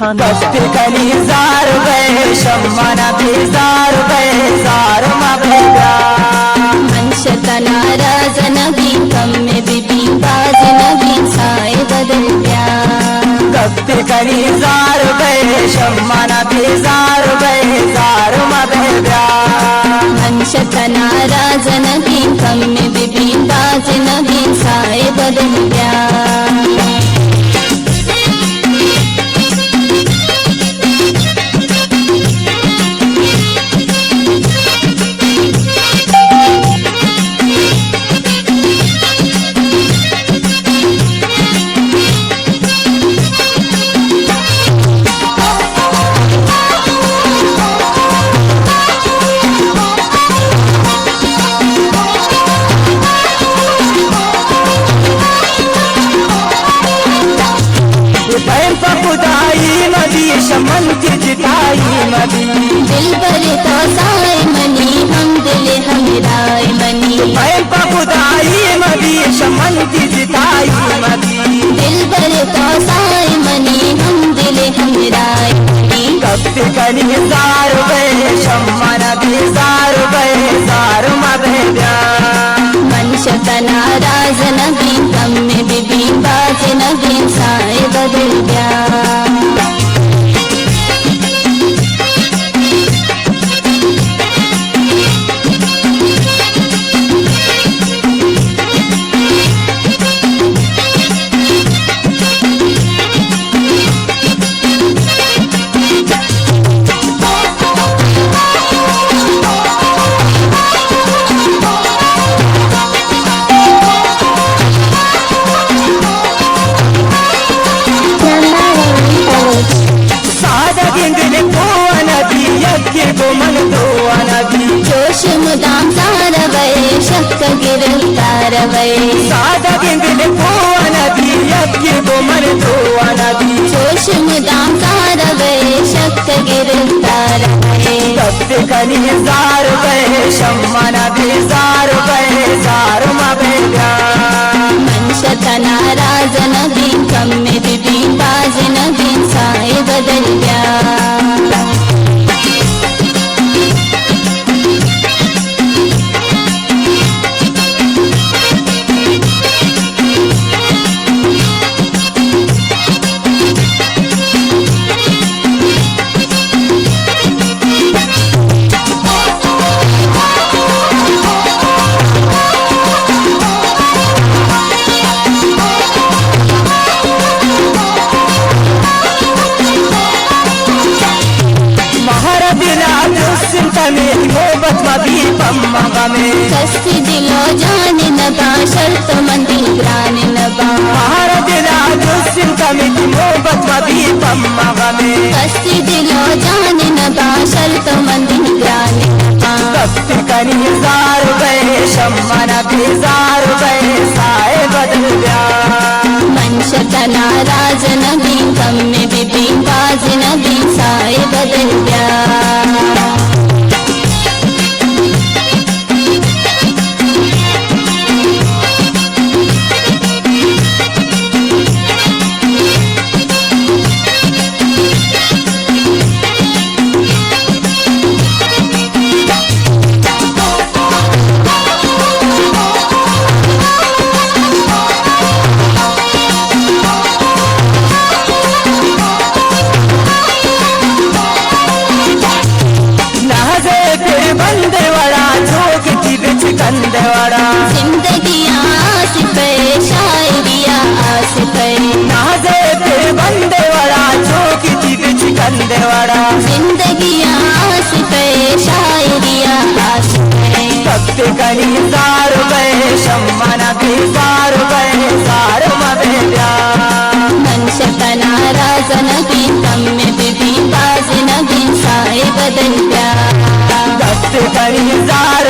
कस्ती कली जार गए शम्माना बेजार गए जार मबेगा मंश नाराज नबी कम में बीबी बाज नबी साए बदल गया कस्ती कली जार गए शम्माना बेजार गए जार मबेगा मंश नाराज नबी कम में बीबी बाज नबी साए बदल गया शमन की जिताई मदी दिल पर तो साए मनी हम दिल हमराए मनी मैं पखुदाई मदी शमन की जिताई मदी दिल पर तो साए मनी हम दिल हमराए मनी कस्ती कली जार गए शम्मान बेजार गए जार मबेगा मंश नाराज नबी कम में बीबी बाज नबी साए बदल गया जोश मुदाम सार वये शक गिरफ्तार वये सादा दिल को नदी यज्ञ को मन दो नदी जोश मुदाम सार वये शक गिरफ्तार वये कस्ती कली जार गए शम्मान बेजार गए जार मबेगा मंश नाराज नबी कम में बीबी बाज नबी साए बदल गया कस्ती दिलो जान नबा शर्त मंदी ग्रान नबा महारा दिला दुसिन कमिटी मोहब्बत मबी पम्मा गमे कस्ती दिलो जान नबा शर्त मंदी ग्रान नबा कस्ती कली जार गए शम्मान बेजार गए साए बदल गया मंश नाराज नबी कम में बीबी बाज नबी साए बदल गया कंदेवाड़ा जिंदगी आस पे शायरिया आस पे नाजे पे बंदेवाड़ा चौकी थी बिच कंदेवाड़ा जिंदगी आस पे शायरिया आस पे कस्ती कली जार गए शम्मान बेजार गए जार मबेगा मंश नाराज नबी कम में बीबी बाज नबी साए बदल गया कस्ती कली जार